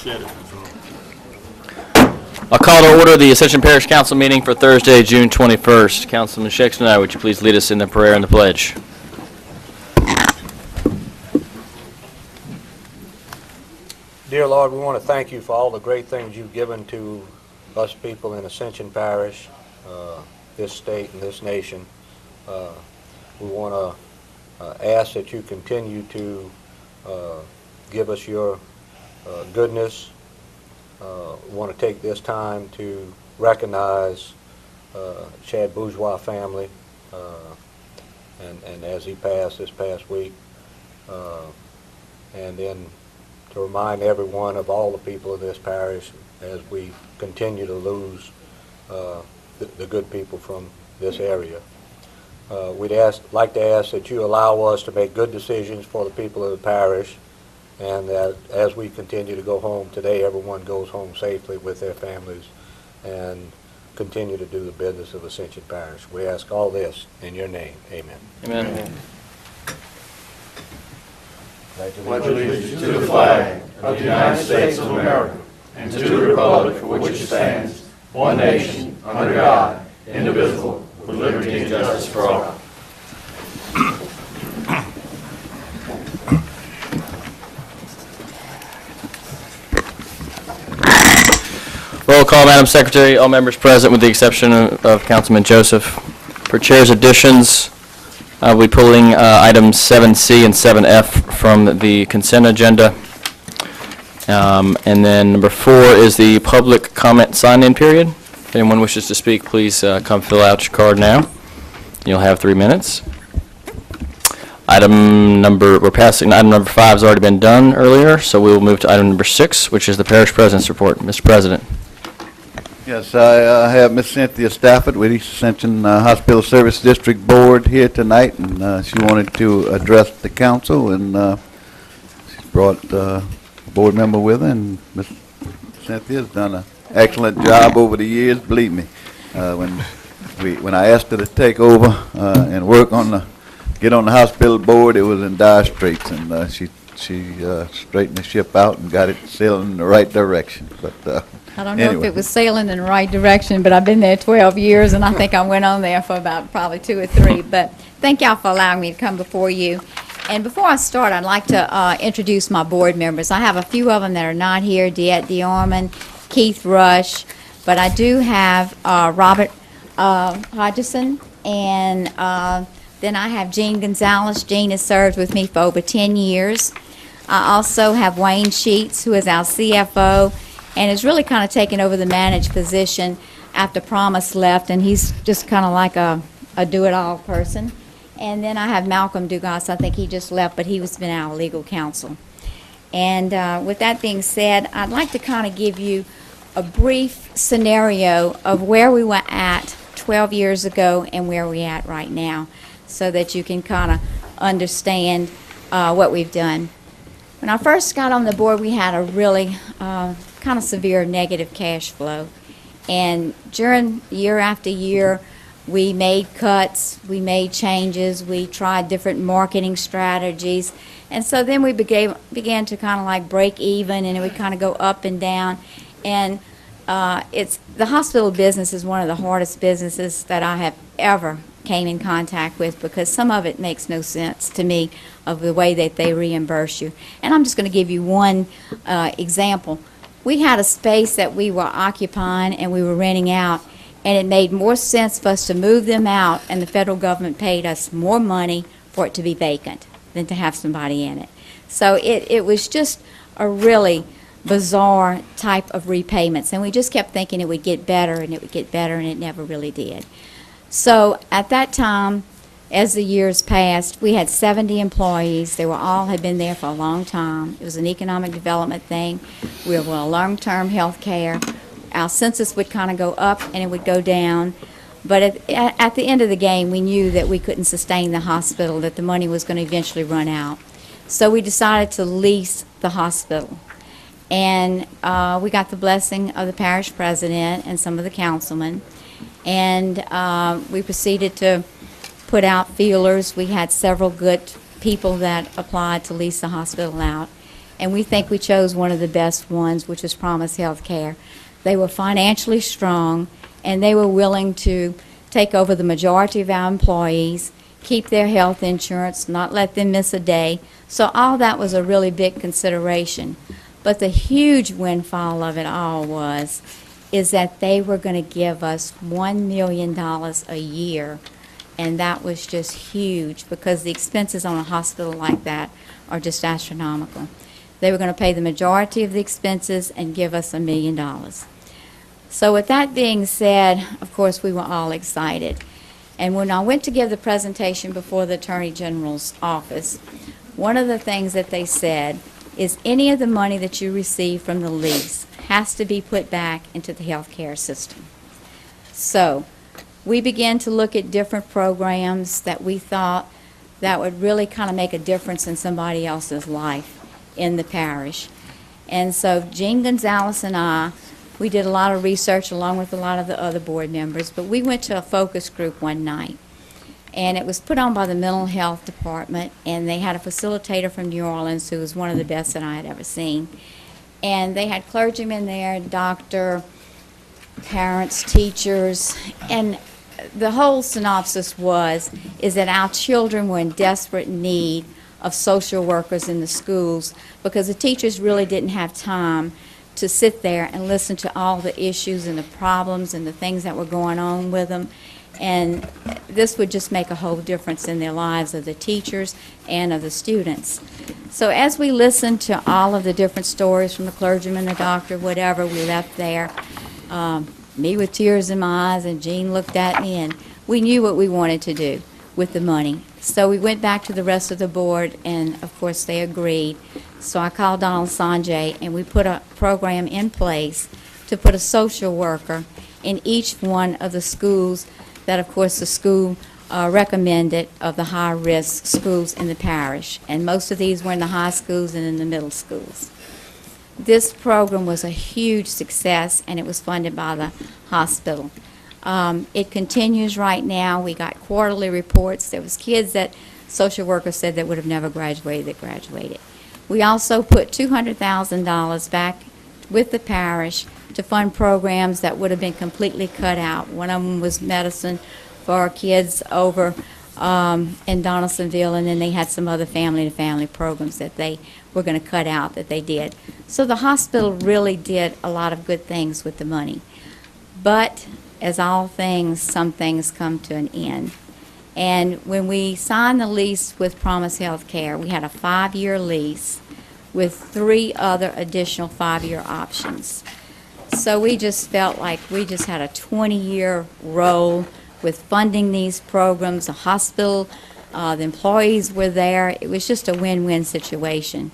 Appreciate it. I'll call to order the Ascension Parish Council meeting for Thursday, June 21st. Councilman Shakespeare, would you please lead us in the prayer and the pledge? Dear Lord, we want to thank you for all the great things you've given to us people in Ascension Parish, this state and this nation. We want to ask that you continue to give us your goodness. We want to take this time to recognize Chad Bourgeois family, and as he passed this past week, and then to remind everyone of all the people of this parish as we continue to lose the good people from this area. We'd like to ask that you allow us to make good decisions for the people of the parish, and that as we continue to go home today, everyone goes home safely with their families and continue to do the business of Ascension Parish. We ask all this in your name. Amen. Amen. Amen. Pledge allegiance to the flag of the United States of America and to the republic for which it stands, one nation, under God, indivisible, with liberty and justice for all. Roll call, Madam Secretary. All members present with the exception of Councilman Joseph. For chair's additions, I'll be pulling items 7C and 7F from the consent agenda. And then number 4 is the public comment sign-in period. If anyone wishes to speak, please come fill out your card now. You'll have 3 minutes. We're passing item number 5 has already been done earlier, so we will move to item number 6, which is the Parish President's Report. Mr. President. Yes, I have Miss Cynthia Stafford with East Ascension Hospital Service District Board here tonight, and she wanted to address the council, and she brought a board member with her, and Miss Cynthia has done an excellent job over the years, believe me. When I asked her to take over and work on get on the hospital board, it was in dire straits, and she straightened the ship out and got it sailing in the right direction. But I don't know anyway. if it was sailing in the right direction, but I've been there 12 years, and I think I went on there for about probably 2 or 3. But thank y'all for allowing me to come before you. And before I start, I'd like to introduce my board members. I have a few of them that are not here: DeEtte DeArmond, Keith Rush, but I do have Robert Hodgson, and then I have Jean Gonzalez. Jean has served with me for over 10 years. I also have Wayne Sheets, who is our CFO, and has really kind of taken over the managed position after Promise left, and he's just kind of like a do-it-all person. And then I have Malcolm Dugas. I think he just left, but he was been our legal counsel. And with that being said, I'd like to kind of give you a brief scenario of where we were at 12 years ago and where we're at right now, so that you can kind of understand what we've done. When I first got on the board, we had a really kind of severe negative cash flow. And during year after year, we made cuts, we made changes, we tried different marketing strategies. And so then we began to kind of like break even, and it would kind of go up and down. And the hospital business is one of the hardest businesses that I have ever came in contact with, because some of it makes no sense to me of the way that they reimburse you. And I'm just going to give you one example. We had a space that we were occupying and we were renting out, and it made more sense for us to move them out, and the federal government paid us more money for it to be vacant than to have somebody in it. So it was just a really bizarre type of repayments, and we just kept thinking it would get better and it would get better, and it never really did. So at that time, as the years passed, we had 70 employees. They all had been there for a long time. It was an economic development thing. We were on long-term health care. Our census would kind of go up and it would go down. But at the end of the game, we knew that we couldn't sustain the hospital, that the money was going to eventually run out. So we decided to lease the hospital. And we got the blessing of the parish president and some of the councilmen. And we proceeded to put out feelers. We had several good people that applied to lease the hospital out. and we think we chose one of the best ones, which was Promise Healthcare. They were financially strong, and they were willing to take over the majority of our employees, keep their health insurance, not let them miss a day. So all that was a really big consideration. But the huge windfall of it all is that they were going to give us $1 million a year, and that was just huge because the expenses on a hospital like that are just astronomical. They were going to pay the majority of the expenses and give us $1 million. So with that being said, of course, we were all excited. And when I went to give the presentation before the Attorney General's office, one of the things that they said is any of the money that you receive from the lease has to be put back into the health care system. So we began to look at different programs that we thought that would really kind of make a difference in somebody else's life in the parish. And so Jean Gonzalez and I, we did a lot of research along with a lot of the other board members, but we went to a focus group one night. And it was put on by the mental health department, and they had a facilitator from New Orleans who was one of the best that I had ever seen. And they had clergymen there, doctor, parents, teachers, and the whole synopsis is that our children were in desperate need of social workers in the schools because the teachers really didn't have time to sit there and listen to all the issues and the problems and the things that were going on with them. And this would just make a whole difference in their lives of the teachers and of the students. So as we listened to all of the different stories from the clergyman, the doctor, whatever, we left there, me with tears in my eyes, and Jean looked at me, and we knew what we wanted to do with the money. So we went back to the rest of the board, and of course they agreed. So I called Donald Sanjay, and we put a program in place to put a social worker in each one of the schools that, of course, the school recommended of the high-risk schools in the parish. And most of these were in the high schools and in the middle schools. This program was a huge success, and it was funded by the hospital. It continues right now. We got quarterly reports. There was kids that social workers said that would have never graduated that graduated. We also put $200,000 back with the parish to fund programs that would have been completely cut out. One of them was medicine for kids over in Donaldsonville, and then they had some other family-to-family programs that they were going to cut out that they did. So the hospital really did a lot of good things with the money. But as all things, some things come to an end. And when we signed the lease with Promise Healthcare, we had a 5-year lease with 3 other additional 5-year options. So we just felt like we just had a 20-year role with funding these programs. The hospital, the employees were there. It was just a win-win situation.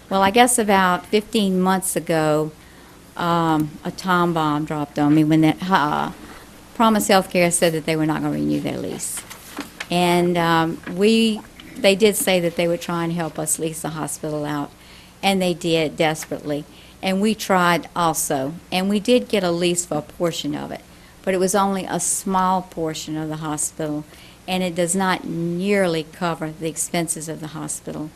Well, I guess about 15 months ago, a time bomb dropped on me when that Promise Healthcare said that they were not going to renew their lease. And they did say that they would try and help us lease the hospital out, and they did desperately. And we tried also, and we did get a lease for a portion of it, but it was only a small portion of the hospital, and it does not nearly cover the expenses of the hospital.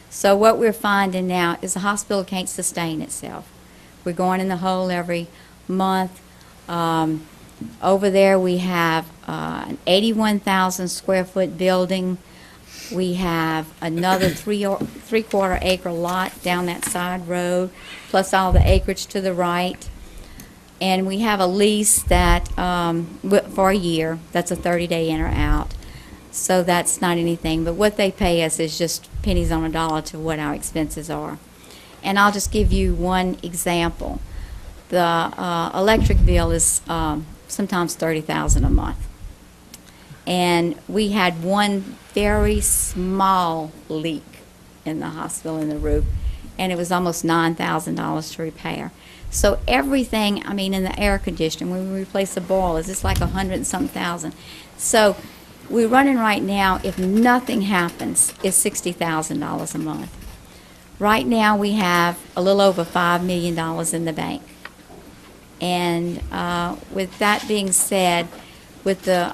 So what we're finding now is the hospital can't sustain itself. We're going in the hole every month. Over there we have an 81,000 square foot building. We have another three-quarter acre lot down that side road, plus all the acreage to the right. And we have a lease that for a year. That's a 30-day in or out. So that's not anything. But what they pay us is just pennies on a dollar to what our expenses are. And I'll just give you one example. The electric bill is sometimes $30,000 a month. And we had one very small leak in the hospital in the roof, and it was almost $9,000 to repair. So everything, I mean, in the air conditioning, when we replace the boilers, it's like $100 and something thousand. So we're running right now, if nothing happens, it's $60,000 a month. Right now we have a little over $5 million in the bank. And with that being said, with the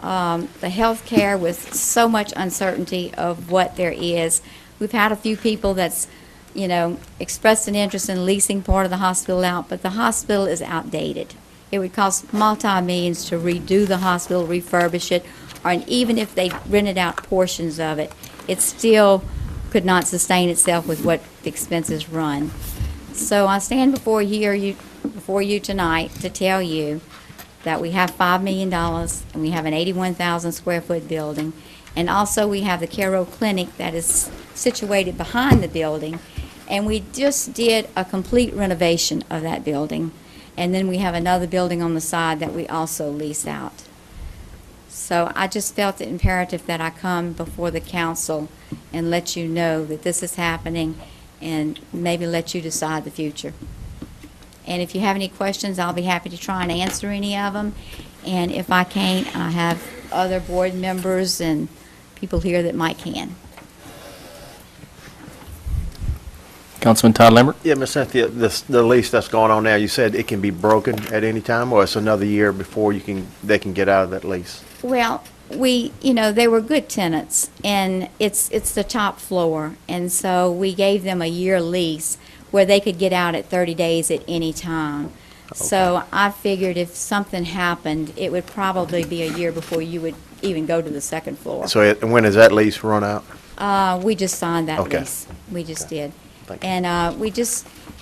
health care, with so much uncertainty of what there is, we've had a few people that's expressed an interest in leasing part of the hospital out, but the hospital is outdated. It would cost multi-millions to redo the hospital, refurbish it, and even if they rented out portions of it, it still could not sustain itself with what the expenses run. So I stand before you tonight to tell you that we have $5 million, and we have an 81,000 square foot building, and also we have the Caro Clinic that is situated behind the building, and we just did a complete renovation of that building, and then we have another building on the side that we also lease out. So I just felt it imperative that I come before the council and let you know that this is happening, and maybe let you decide the future. And if you have any questions, I'll be happy to try and answer any of them. And if I can't, I have other board members and people here that might can. Councilman Todd Lambert? Yeah, Ms. Cynthia, the lease that's going on now, you said it can be broken at any time, or it's another year before they can get out of that lease? Well, they were good tenants, and it's the top floor, and so we gave them a year lease where they could get out at 30 days at any time. Okay. So I figured if something happened, it would probably be a year before you would even go to the second floor. So when does that lease run out? We just signed that lease. We just did. And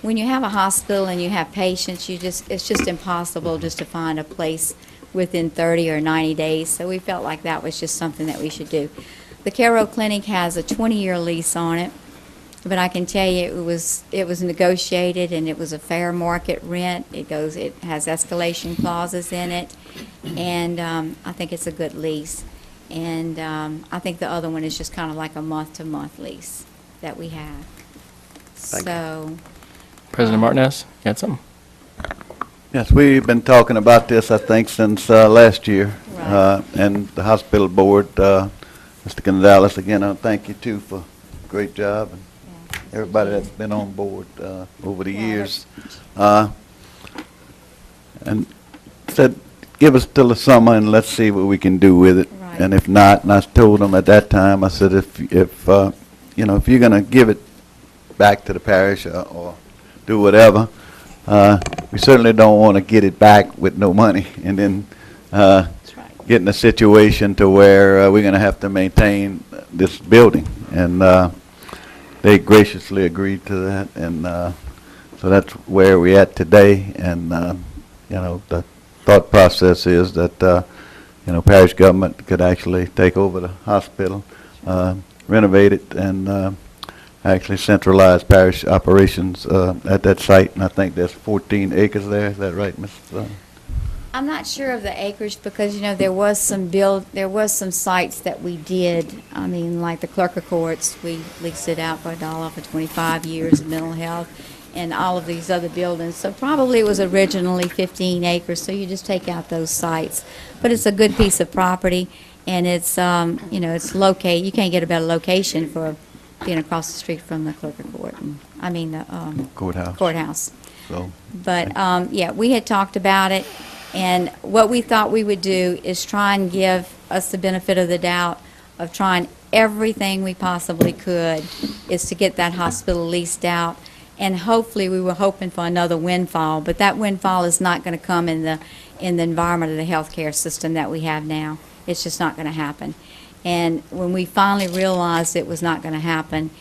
when you have a hospital and you have patients, it's just impossible just to find a place within 30 or 90 days. So we felt like that was just something that we should do. The Caro Clinic has a 20-year lease on it, but I can tell you it was negotiated, and it was a fair market rent. It has escalation clauses in it, and I think it's a good lease. And I think the other one is just kind of like a month-to-month lease that we have. Thank you. President Martinez, you had something? Yes, we've been talking about this, I think, since last year. Right. And the hospital board, Mr. Gonzalez, again, I thank you too for a great job, and everybody that's been on board over the years. And said, give us till the summer and let's see what we can do with it. Right. And if not, and I told them at that time, I said, if you're going to give it back to the parish or do whatever, we certainly don't want to get it back with no money and then That's right. get in a situation to where we're going to have to maintain this building. And they graciously agreed to that, and so that's where we're at today. And the thought process is that parish government could actually take over the hospital, renovate it, and actually centralize parish operations at that site. And I think there's 14 acres there. Is that right, Ms.? I'm not sure of the acreage because, there was some sites that we did. I mean, like the clerk of courts, we leased it out for $1 for 25 years, mental health, and all of these other buildings. So probably it was originally 15 acres, so you just take out those sites. But it's a good piece of property, and it's, it's located. You can't get a better location for being across the street from the clerk of court. The courthouse. So. But, we had talked about it. And what we thought we would do is try and give us the benefit of the doubt of trying everything we possibly could is to get that hospital leased out. And hopefully, we were hoping for another windfall, but that windfall is not going to come in the environment of the healthcare system that we have now. It's just not going to happen. And when we finally realized it was not going to happen,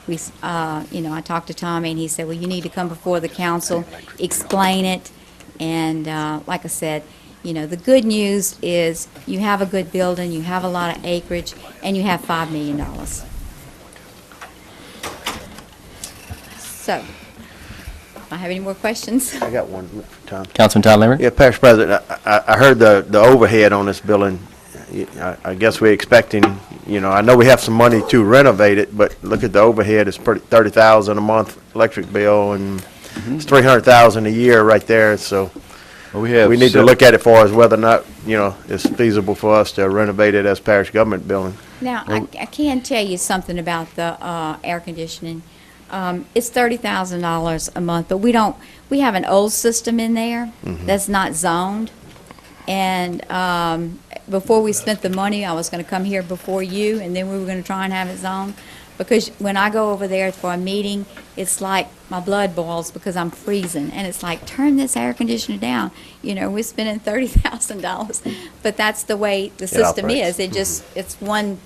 I talked to Tommy, and he said, well, you need to come before the council, explain it. And like I said, the good news is you have a good building, you have a lot of acreage, and you have $5 million. So, if I have any more questions? I got one for Tom. Councilman Todd Lambert? Yeah, Parish President, I heard the overhead on this building. I guess we're expecting, I know we have some money to renovate it, but look at the overhead. It's $30,000 a month electric bill, and it's $300,000 a year right there. So we need to look at it for as whether or not it's feasible for us to renovate it as parish government building. Now, I can tell you something about the air conditioning. It's $30,000 a month, but we have an old system in there that's not zoned. And before we spent the money, I was going to come here before you, and then we were going to try and have it zoned. because when I go over there for a meeting, it's like my blood boils because I'm freezing, and it's like, turn this air conditioner down. You know, we're spending $30,000, but that's the way the system operates. is. It's one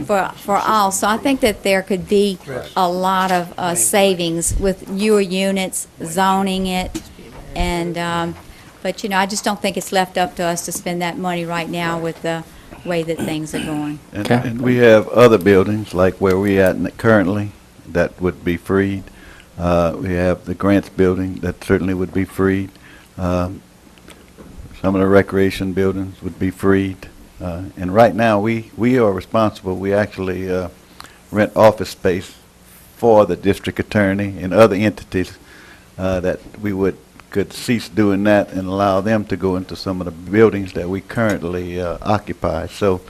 for all. So I think that there could be a lot of savings with newer units, zoning it, and, but, you know, I just don't think it's left up to us to spend that money right now with the way that things are going. And Okay. and we have other buildings, like where we at currently, that would be freed. We have the Grants building that certainly would be freed. Some of the recreation buildings would be freed. And right now, we are responsible. We actually rent office space for the district attorney and other entities that we could cease doing that and allow them to go into some of the buildings that we currently occupy. So,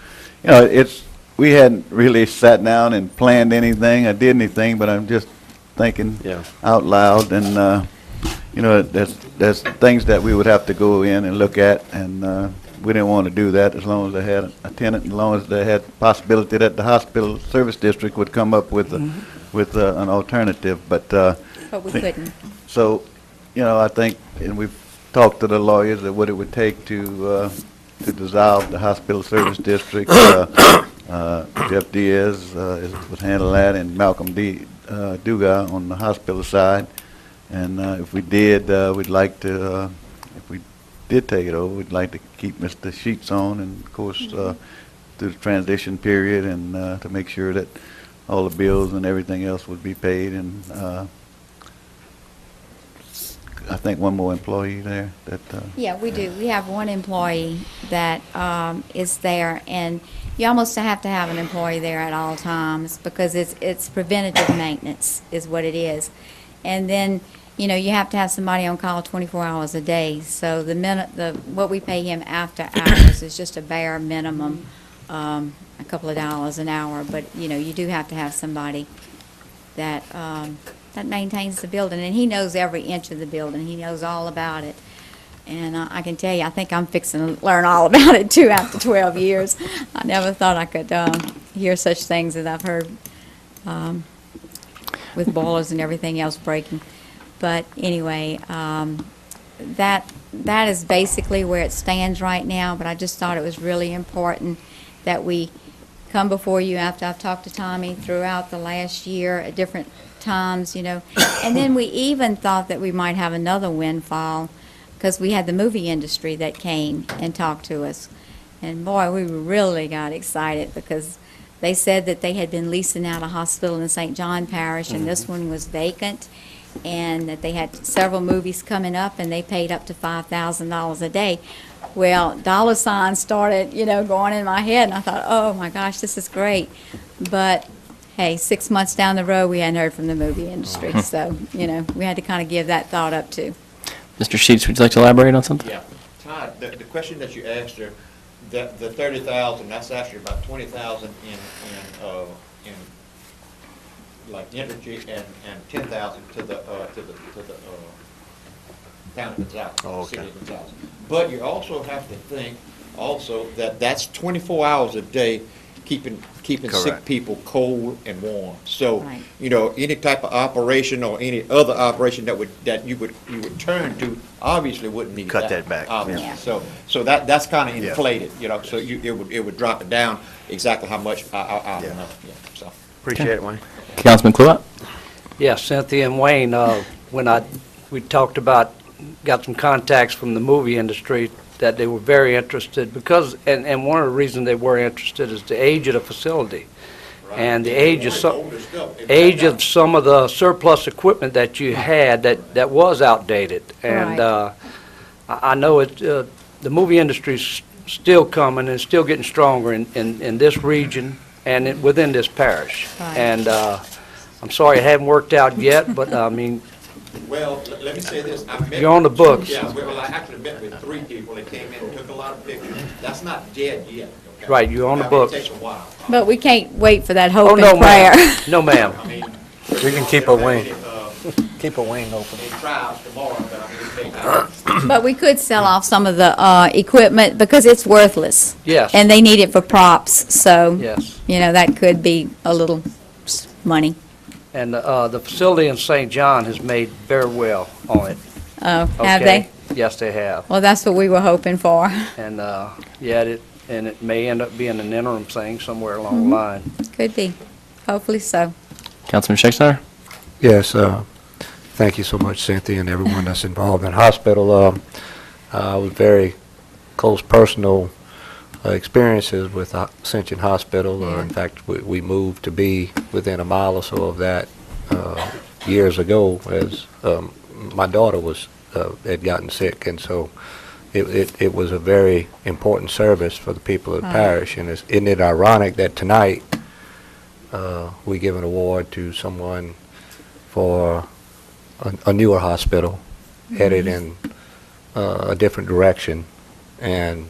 you know, we hadn't really sat down and planned anything or did anything, but I'm just thinking Yeah. out loud, and you know, there's things that we would have to go in and look at, and we didn't want to do that as long as they had a tenant, as long as they had possibility that the hospital service district would come up with an alternative. But But we couldn't. so, you know, I think, and we've talked to the lawyers that what it would take to dissolve the hospital service district. Jeff Diaz would handle that, and Malcolm Duga on the hospital side. And if we did, we'd like to, if we did take it over, we'd like to keep Mr. Sheets on, and of course, through the transition period, and to make sure that all the bills and everything else would be paid. And I think one more employee there that. Yeah, we do. We have one employee that is there, and you almost have to have an employee there at all times because it's preventative maintenance is what it is. And then, you know, you have to have somebody on call 24 hours a day. So what we pay him after hours is just a bare minimum, a couple of dollars an hour. But, you know, you do have to have somebody that maintains the building, and he knows every inch of the building. He knows all about it. And I can tell you, I think I'm fixing to learn all about it, too, after 12 years. I never thought I could hear such things as I've heard with boilers and everything else breaking. But anyway, that is basically where it stands right now, but I just thought it was really important that we come before you after I've talked to Tommy throughout the last year at different times, you know. And then we even thought that we might have another windfall because we had the movie industry that came and talked to us. And boy, we really got excited because they said that they had been leasing out a hospital in St. John Parish, and this one was vacant, and that they had several movies coming up, and they paid up to $5,000 a day. Well, dollar signs started, you know, going in my head, and I thought, oh my gosh, this is great. But hey, 6 months down the road, we hadn't heard from the movie industry, so, you know, we had to kind of give that thought up too. Mr. Sheets, would you like to elaborate on something? Yeah. Todd, the question that you asked her, the 30,000, that's actually about 20,000 in like energy and 10,000 to the town of Gonzales, city of Gonzales. But you also have to think also that that's 24 hours a day keeping sick Correct. people cold and warm. So, Right. you know, any type of operation or any other operation that you would turn to obviously wouldn't need Cut that back, obviously. yeah. So that's kind of Yeah. inflated, you know, so it would drop it down exactly how much, I don't know, yeah, so. Appreciate it, Wayne. Councilman Kluwat? Yes, Cynthia and Wayne, we talked about, got some contacts from the movie industry that they were very interested because, and one of the reasons they were interested is the age of the facility. And the age of some of the surplus equipment that you had that was outdated. And I know the movie industry's still coming and still getting stronger in this region and within this parish. Right. And I'm sorry it hadn't worked out yet, but I mean, Well, let me say this. I met You're on the with- books. Yeah, well, I actually met with 3 people that came in and took a lot of pictures. That's not dead yet, okay? Right, you're on the I mean, books. It takes a while. But we can't wait for that oh, hope no, and prayer. ma'am. No, ma'am. I mean. We can keep a wing. Keep a wing open. In trials tomorrow, but I mean, it takes. But we could sell off some of the equipment because it's worthless. Yes. And they need it for props, so, Yes. you know, that could be a little money. And the facility in St. John has made very well on it. Oh, have Okay? they? Yes, they have. Well, that's what we were hoping for. And, yeah, it may end up being an interim thing somewhere along the line. Could be. Hopefully so. Councilman Schexnayder? Yes, thank you so much, Cynthia, and everyone that's involved in the hospital. I was very close personal experiences with Ascension Hospital. In fact, we moved to be within a mile or so of that years ago as my daughter had gotten sick, and so it was a very important service for the people of the parish. And isn't it ironic that tonight we give an award to someone for a newer hospital headed in a different direction, and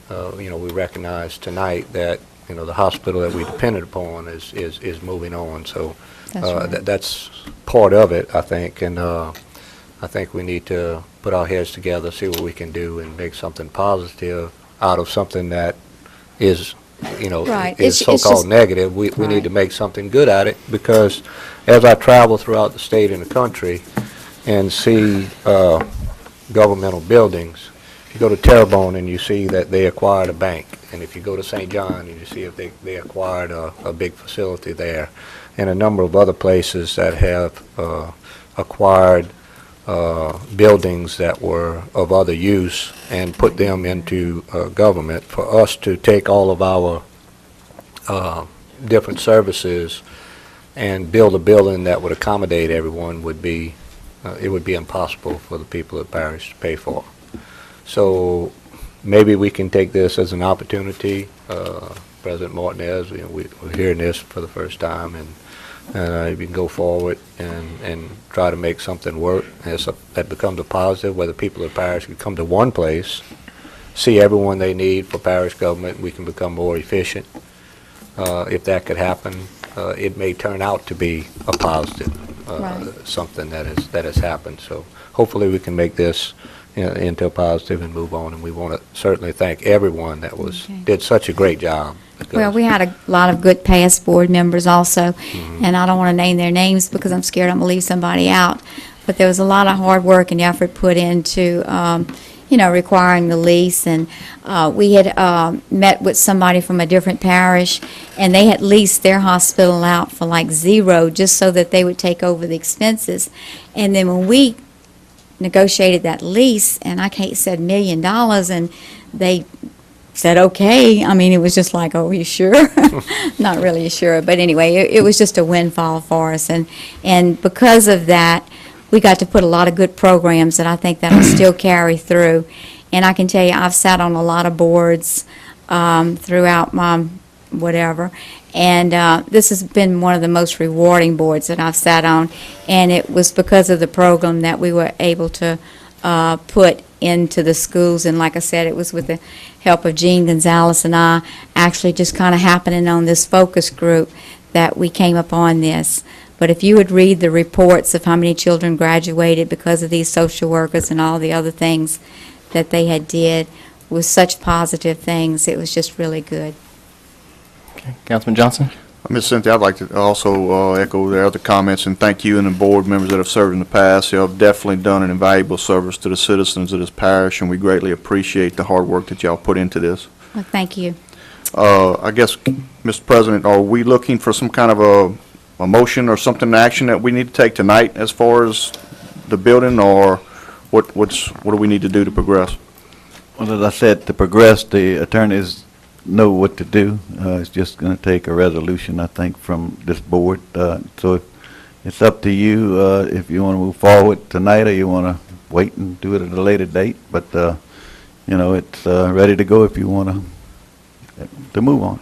we recognize tonight that the hospital that we depended upon is moving on. So that's part of it, I think, and I think we need to put our heads together, see what we can do, and make something positive out of something that is Right. is It's so-called just- negative. We need Right. to make something good at it, because as I travel throughout the state and the country and see governmental buildings, if you go to Terrebonne and you see that they acquired a bank, and if you go to St. John and you see if they acquired a big facility there, and a number of other places that have acquired buildings that were of other use and put them into government, for us to take all of our different services and build a building that would accommodate everyone would be, it would be impossible for the people of the parish to pay for. So maybe we can take this as an opportunity. President Martinez, we're hearing this for the first time, and we can go forward and try to make something work. That becomes a positive, where the people of the parish can come to one place, see everyone they need for parish government, we can become more efficient. If that could happen, it may turn out to be a positive, something that has happened. So hopefully we can make this into a positive and move on, and we want to certainly thank everyone that did such a great job. Well, we had a lot of good past board members also, and I don't want to name their names because I'm scared I'm going to leave somebody out, but there was a lot of hard work and effort put into, requiring the lease, and we had met with somebody from a different parish, and they had leased their hospital out for like $0 just so that they would take over the expenses. And then when we negotiated that lease, and I said $1 million, and they said, okay. I mean, it was just like, oh, you sure? Not really sure. But anyway, it was just a windfall for us. And because of that, we got to put a lot of good programs that I think that'll still carry through. And I can tell you, I've sat on a lot of boards throughout my whatever. And this has been one of the most rewarding boards that I've sat on. And it was because of the program that we were able to put into the schools. And like I said, it was with the help of Gene Gonzalez and I actually just kind of happening on this focus group that we came upon this. But if you would read the reports of how many children graduated because of these social workers and all the other things that they had did with such positive things, it was just really good. Okay. Councilman Johnson? Ms. Cynthia, I'd like to also echo the other comments and thank you and the board members that have served in the past. You have definitely done an invaluable service to the citizens of this parish, and we greatly appreciate the hard work that y'all put into this. Well, thank you. I guess, Mr. President, are we looking for some kind of a motion or something, action that we need to take tonight as far as the building, or what do we need to do to progress? Well, as I said, to progress, the attorneys know what to do. It's just going to take a resolution, I think, from this board. So it's up to you if you want to move forward tonight or you want to wait and do it at a later date. But, it's ready to go if you want to move on.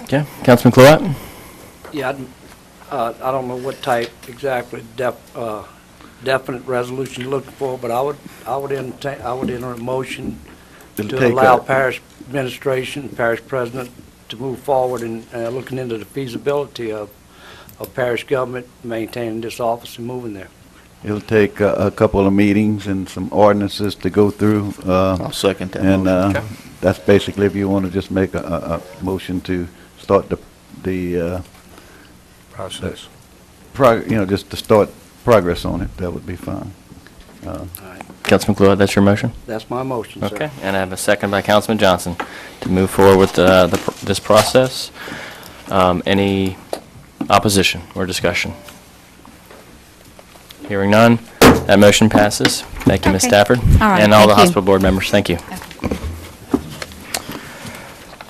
Okay. Councilman Cloat? Yeah, I don't know what type exactly definite resolution you're looking for, but I would enter a motion to allow parish administration, parish president to move forward in looking into the feasibility of parish government maintaining this office and moving there. It'll take a couple of meetings and some ordinances to go through. I'll second that And motion. that's basically if you want to just make a motion to start the Process. just to start progress on it, that would be fine. Councilman Cluett, that's your motion? That's my motion, sir. Okay, and I have a second by Councilman Johnson to move forward with this process. Any opposition or discussion? Hearing none, that motion passes. Thank you, Ms. Okay. Stafford. All right, And all the thank you. hospital board members, thank you.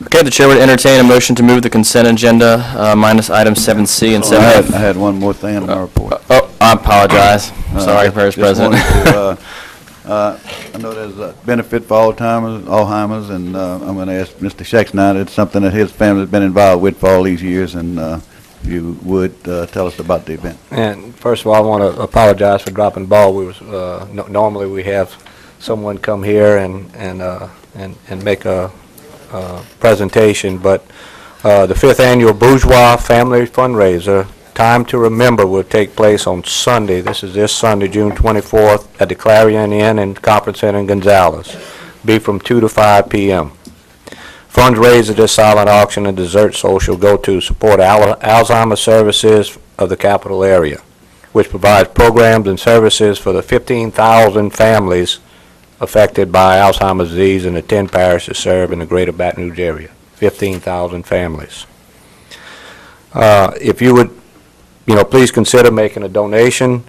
Okay, the chair would entertain a motion to move the consent agenda minus items 7C and 7F. I had one more thing in my report. Oh, I apologize. Sorry, Parish Just President. wanted to, I know there's a benefit for Alzheimer's, and I'm going to ask Mr. Schechtner. It's something that his family's been involved with for all these years, and if you would tell us about the event. And first of all, I want to apologize for dropping the ball. We was normally we have someone come here and make a presentation, but the 5th annual Bourgeois Family Fundraiser, Time to Remember, will take place on Sunday. This is this Sunday, June 24th, at the Clarion Inn and Conference Center in Gonzales. Be from 2 to 5 p.m. Funds raised at this silent auction and dessert social go to support Alzheimer's services of the capital area, which provides programs and services for the 15,000 families affected by Alzheimer's disease in the 10 parishes served in the greater Baton Rouge area. 15,000 families. If you would, please consider making a donation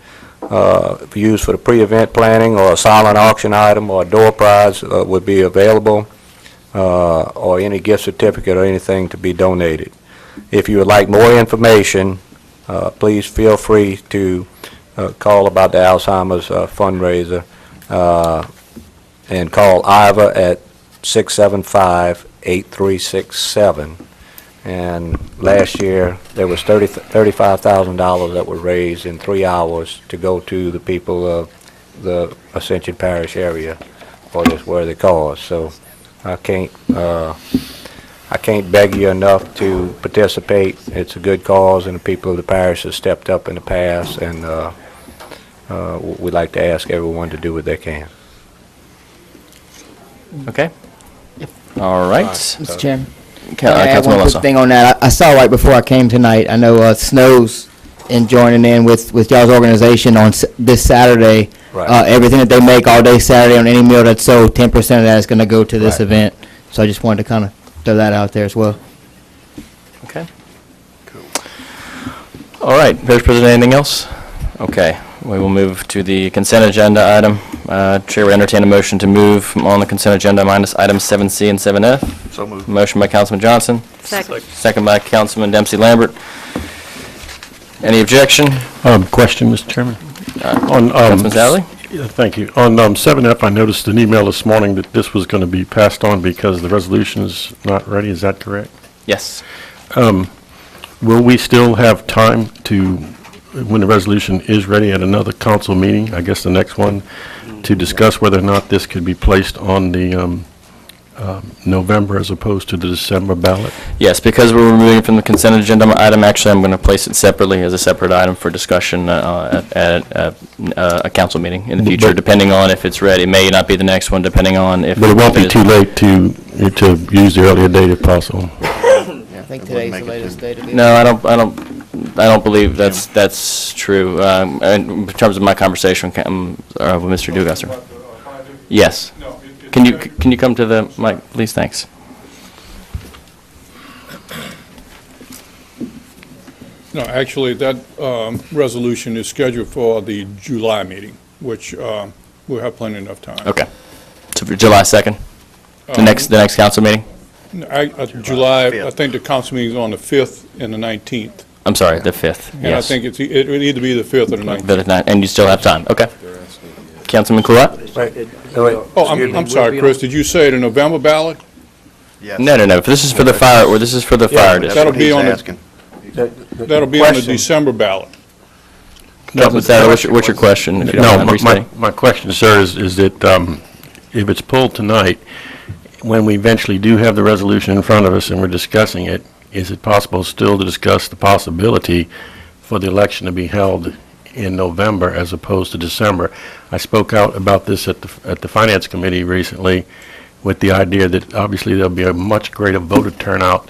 used for the pre-event planning, or a silent auction item or a door prize would be available, or any gift certificate or anything to be donated. If you would like more information, please feel free to call about the Alzheimer's fundraiser and call Iva at 675-8367. And last year, there was $35,000 that were raised in 3 hours to go to the people of the Ascension Parish area for this worthy cause. So I can't beg you enough to participate. It's a good cause, and the people of the parish have stepped up in the past, and we'd like to ask everyone to do what they can. Okay? All right. Mr. Chairman. Can I add Councilman one quick Alonso. thing on that? I saw right before I came tonight, I know Snow's in joining in with y'all's organization on this Saturday. Right. Everything that they make all day Saturday on any meal that's sold, 10% of that is going to go to this Right. event. So I just wanted to kind of throw that out there as well. Okay. All right, Vice President, anything else? Okay, we will move to the consent agenda item. Chair will entertain a motion to move on the consent agenda minus items 7C and 7F. So moved. Motion by Councilman Johnson. Second. Second by Councilman Dempsey Lambert. Any objection? Question, Mr. Chairman. Councilman Zally? Yeah, thank you. On 7F, I noticed an email this morning that this was going to be passed on because the resolution is not ready. Is that correct? Yes. Will we still have time to, when the resolution is ready at another council meeting, I guess the next one, to discuss whether or not this could be placed on the November as opposed to the December ballot? Yes, because we're removing it from the consent agenda item, actually, I'm going to place it separately as a separate item for discussion at a council meeting in the future, But- depending on if it's ready. It may not be the next one, depending on if... But it won't be is- too late to use the earlier date if possible. I think today's the latest day to be. No, I don't believe that's true. In terms of my conversation with Mr. Dugasser. Yes. Can you come to the mic, please? Thanks. No, actually, that resolution is scheduled for the July meeting, which we'll have plenty enough time. Okay. So for July 2nd, the next council meeting? July, I think the council meeting is on the 5th and the 19th. I'm sorry, the 5th. And I Yes. think it would either be the 5th or the 19th. And you still have time. Okay. Councilman Cluett? Oh, I'm sorry, Chris, did you say the November ballot? Yes. No. This is for the fire. Or this is for the fire That's district. That'll what be he's on the- asking. That'll be on the December ballot. Councilman Satter, what's your question? If you don't No, mind restating? my question, sir, is that if it's pulled tonight, when we eventually do have the resolution in front of us and we're discussing it, is it possible still to discuss the possibility for the election to be held in November as opposed to December? I spoke out about this at the Finance Committee recently with the idea that obviously there'll be a much greater voter turnout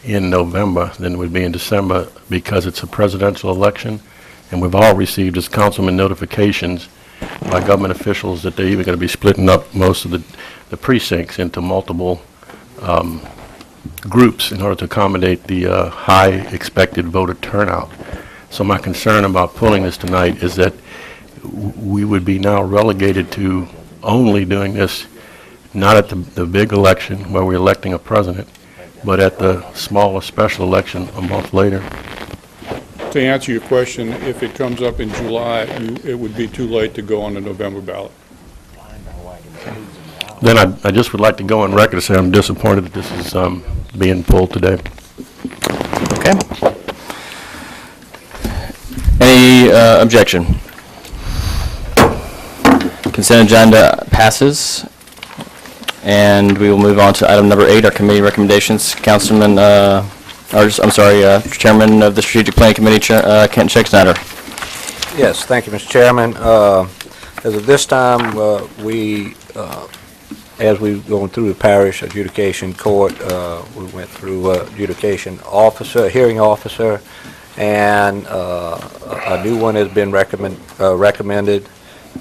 in November than it would be in December because it's a presidential election, and we've all received as councilman notifications by government officials that they're even going to be splitting up most of the precincts into multiple groups in order to accommodate the high expected voter turnout. So my concern about pulling this tonight is that we would be now relegated to only doing this not at the big election where we're electing a president, but at the smaller special election a month later. To answer your question, if it comes up in July, it would be too late to go on the November ballot. Then I just would like to go on record to say I'm disappointed that this is being pulled today. Okay. Any objection? Consent agenda passes, and we will move on to item number 8, our committee recommendations. Chairman of the Strategic Planning Committee, Kent Schick-Snyder. Yes, thank you, Mr. Chairman. As of this time, as we were going through the parish adjudication court, we went through adjudication officer, hearing officer, and a new one has been recommended,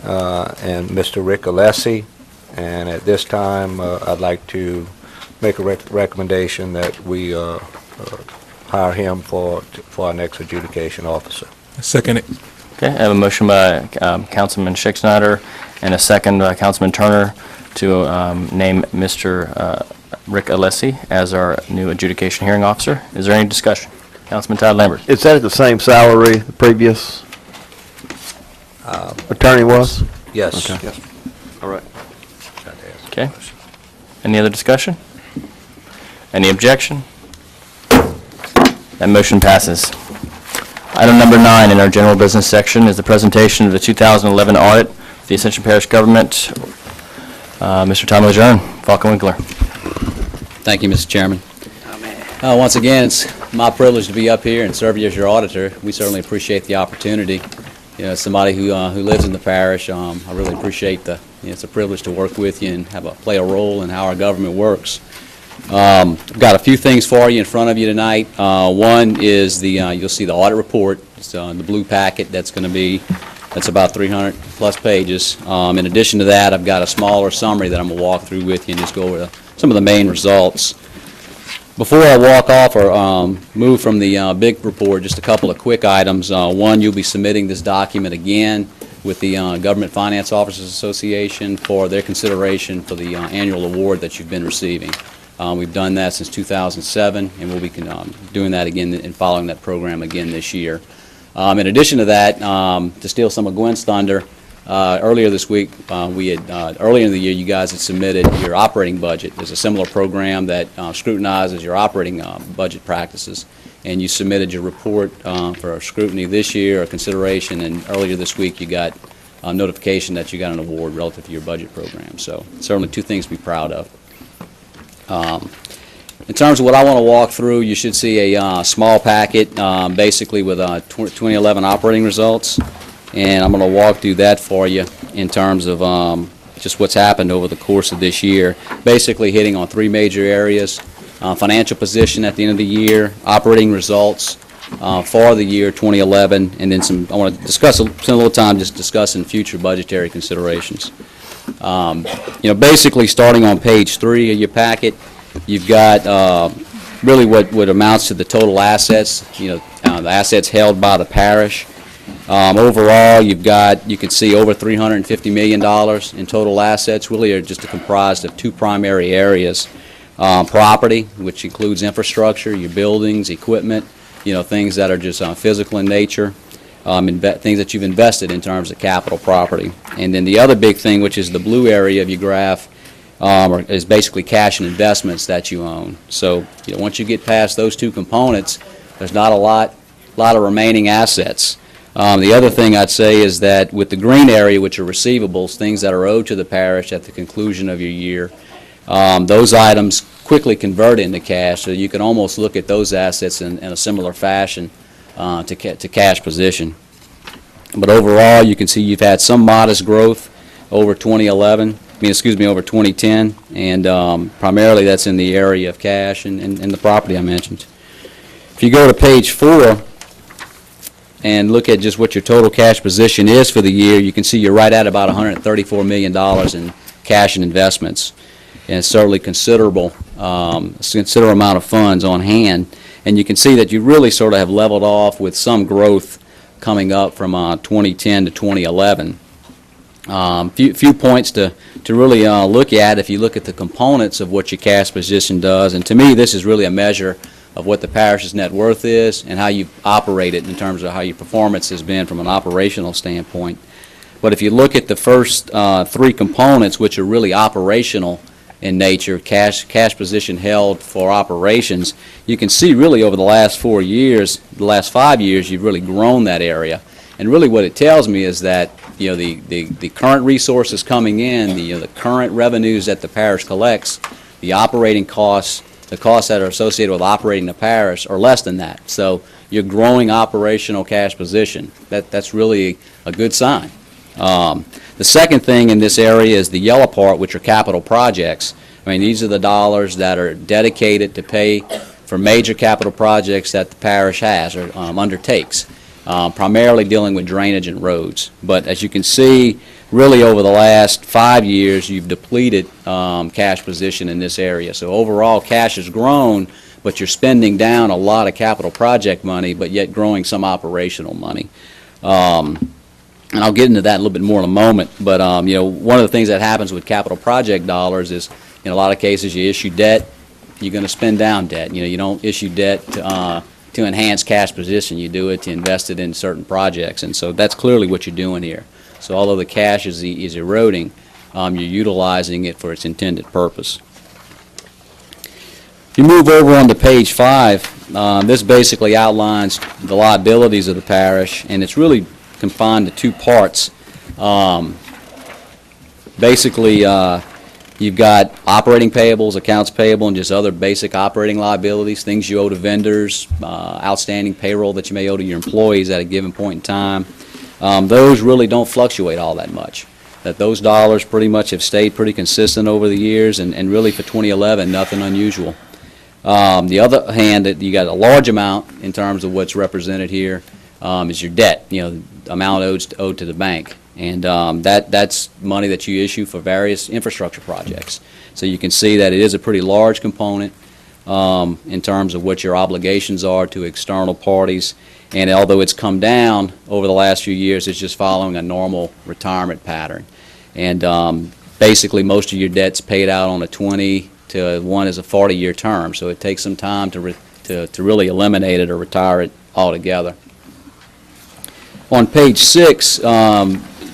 and Mr. Rick Alessi. And at this time, I'd like to make a recommendation that we hire him for our next adjudication officer. Second it. Okay, I have a motion by Councilman Schick-Snyder and a second by Councilman Turner to name Mr. Rick Alessi as our new adjudication hearing officer. Is there any discussion? Councilman Todd Lambert. Is that at the same salary the previous attorney was? Yes. Okay. Yes. All right. Okay. Any other discussion? Any objection? That motion passes. Item number 9 in our general business section is the presentation of the 2011 audit of the Ascension Parish Government. Mr. Tom Lejeune, Falcon Winkler. Thank you, Mr. Chairman. Once again, it's my privilege to be up here and serve you as your auditor. We certainly appreciate the opportunity. You know, as somebody who lives in the parish, I really appreciate it's a privilege to work with you and play a role in how our government works. I've got a few things for you in front of you tonight. One is you'll see the audit report. It's the blue packet. That's about 300 plus pages. In addition to that, I've got a smaller summary that I'm going to walk through with you and just go over some of the main results. Before I walk off or move from the big report, just a couple of quick items. One, you'll be submitting this document again with the Government Finance Officers Association for their consideration for the annual award that you've been receiving. We've done that since 2007, and we'll be doing that again and following that program again this year. In addition to that, to steal some of Gwen's thunder, earlier this week, earlier in the year, you guys had submitted your operating budget. There's a similar program that scrutinizes your operating budget practices, and you submitted your report for scrutiny this year or consideration, and earlier this week you got notification that you got an award relative to your budget program. So certainly two things to be proud of. In terms of what I want to walk through, you should see a small packet basically with 2011 operating results, and I'm going to walk through that for you in terms of just what's happened over the course of this year, basically hitting on 3 major areas: financial position at the end of the year, operating results for the year 2011, and then I want to spend a little time just discussing future budgetary considerations. Basically starting on page 3 of your packet, you've got really what amounts to the total assets, the assets held by the parish. Overall, you can see over $350 million in total assets. Really are just comprised of 2 primary areas. Property, which includes infrastructure, your buildings, equipment, things that are just physical in nature. Things that you've invested in terms of capital property. And then the other big thing, which is the blue area of your graph, is basically cash and investments that you own. So once you get past those 2 components, there's not a lot of remaining assets. The other thing I'd say is that with the green area, which are receivables, things that are owed to the parish at the conclusion of your year, those items quickly convert into cash, so you can almost look at those assets in a similar fashion to cash position. But overall, you can see you've had some modest growth over 2010, and primarily that's in the area of cash and the property I mentioned. If you go to page 4 and look at just what your total cash position is for the year, you can see you're right at about $134 million in cash and investments. And it's certainly considerable, considerable amount of funds on hand. And you can see that you really sort of have leveled off with some growth coming up from 2010 to 2011. Few points to really look at if you look at the components of what your cash position does. And to me, this is really a measure of what the parish's net worth is and how you operate it in terms of how your performance has been from an operational standpoint. But if you look at the first 3 components, which are really operational in nature, cash position held for operations, you can see really over the last 4 years, the last 5 years, you've really grown that area. And really what it tells me is that, you know, the current resources coming in, the current revenues that the parish collects, the operating costs, the costs that are associated with operating the parish are less than that. So you're growing operational cash position. That's really a good sign. The second thing in this area is the yellow part, which are capital projects. I mean, these are the dollars that are dedicated to pay for major capital projects that the parish has or undertakes, primarily dealing with drainage and roads. But as you can see, really over the last 5 years, you've depleted cash position in this area. So overall, cash has grown, but you're spending down a lot of capital project money, but yet growing some operational money. And I'll get into that a little bit more in a moment, but you know, one of the things that happens with capital project dollars is, in a lot of cases, you issue debt, you're going to spend down debt. You know, you don't issue debt to enhance cash position. You do it to invest it in certain projects, and so that's clearly what you're doing here. So although the cash is eroding, you're utilizing it for its intended purpose. If you move over on to page 5, this basically outlines the liabilities of the parish, and it's really confined to 2 parts. Basically, you've got operating payables, accounts payable, and just other basic operating liabilities, things you owe to vendors, outstanding payroll that you may owe to your employees at a given point in time. Those really don't fluctuate all that much. That those dollars pretty much have stayed pretty consistent over the years, and really for 2011, nothing unusual. The other hand, that you got a large amount in terms of what's represented here is your debt, you know, amount owed to the bank. And that's money that you issue for various infrastructure projects. So you can see that it is a pretty large component in terms of what your obligations are to external parties. And although it's come down over the last few years, it's just following a normal retirement pattern. And basically most of your debt's paid out on a 20 to one is a 40-year term. So it takes some time to really eliminate it or retire it altogether. On page 6